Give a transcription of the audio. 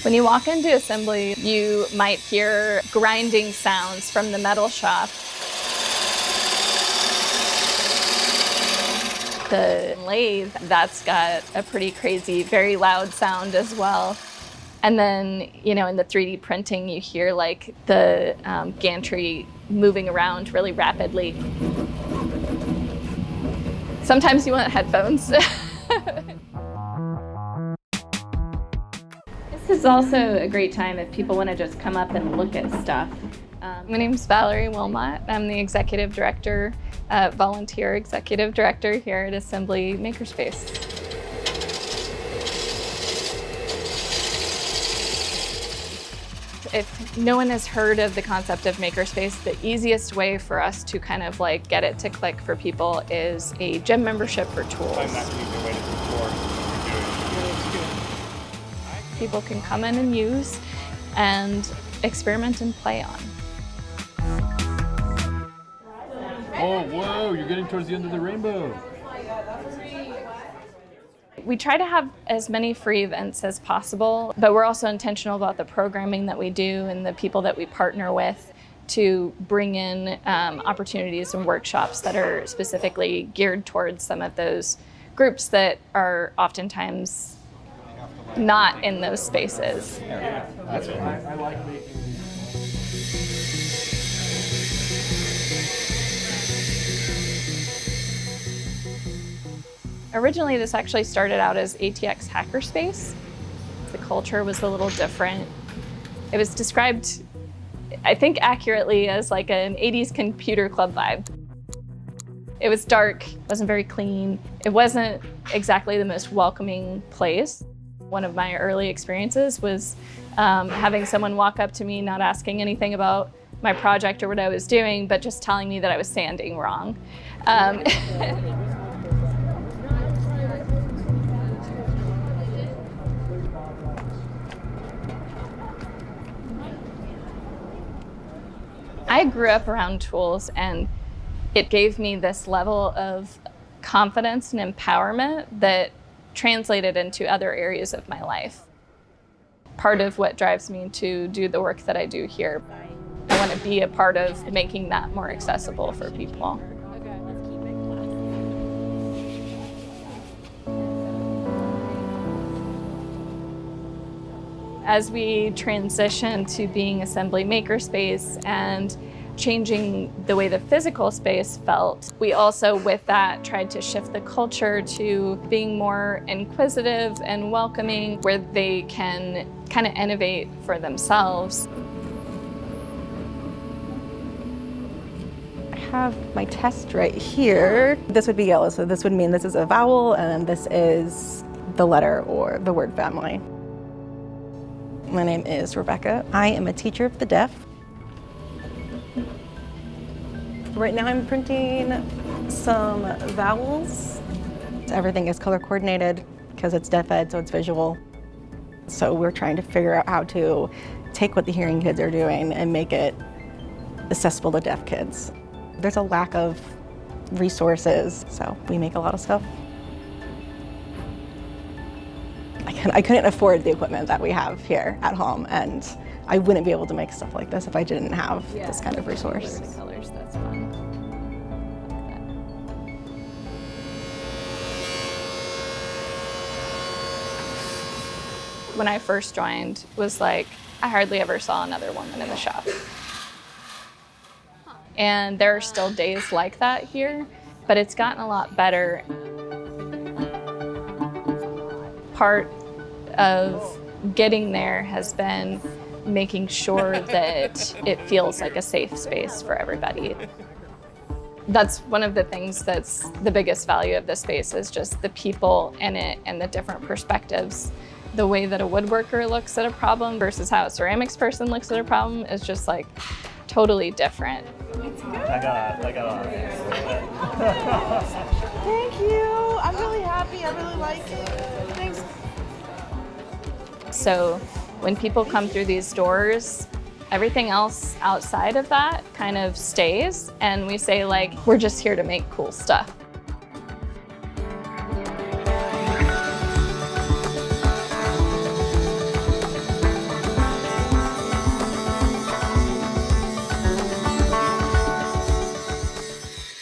When you walk into assembly, you might hear grinding sounds from the metal shop. The lathe, that's got a pretty crazy, very loud sound as well. And then, you know, in the 3D printing, you hear like the gantry moving around really rapidly. Sometimes you want headphones. This is also a great time if people want to just come up and look at stuff. My name's Valerie Wilmot. I'm the executive director, volunteer executive director here at ASMBLY Makerspace. If no one has heard of the concept of Makerspace, the easiest way for us to kind of like get it to click for people is a gym membership for tools. People can come in and use and experiment and play on. Oh, whoa, you're getting towards the end of the rainbow. We try to have as many free events as possible, but we're also intentional about the programming that we do and the people that we partner with to bring in opportunities and workshops that are specifically geared towards some of those groups that are oftentimes not in those spaces. That's right. I like making Originally, this actually started out as ATX Hackerspace. The culture was a little different. It was described, I think accurately, as like an 80s computer club vibe. It was dark, wasn't very clean. It wasn't exactly the most welcoming place. One of my early experiences was having someone walk up to me, not asking anything about my project or what I was doing, but just telling me that I was sanding wrong. I grew up around tools, and it gave me this level of confidence and empowerment that translated into other areas of my life. Part of what drives me to do the work that I do here. I want to be a part of making that more accessible for people. As we transition to being ASMBLY Makerspace and changing the way the physical space felt, we also, with that, tried to shift the culture to being more inquisitive and welcoming, where they can kind of innovate for themselves. I have my test right here. This would be yellow, so this would mean this is a vowel, and this is the letter or the word family. My name is Rebecca. I am a teacher of the deaf. Right now I'm printing some vowels. Everything is color coordinated because it's deaf ed, so it's visual. So we're trying to figure out how to take what the hearing kids are doing and make it accessible to deaf kids. There's a lack of resources, so we make a lot of stuff. I couldn't afford the equipment that we have here at home, and I wouldn't be able to make stuff like this if I didn't have this kind of resource. The colors, that's fun. When I first joined, it was like, I hardly ever saw another woman in the shop. And there are still days like that here, but it's gotten a lot better. Part of getting there has been making sure that it feels like a safe space for everybody. That's one of the things that's the biggest value of this space, is just the people in it and the different perspectives. The way that a woodworker looks at a problem versus how a ceramics person looks at a problem is just like totally different. I got on. Thank you. I'm really happy. I really like it. Thanks. So when people come through these doors, everything else outside of that kind of stays, and we say like, we're just here to make cool stuff.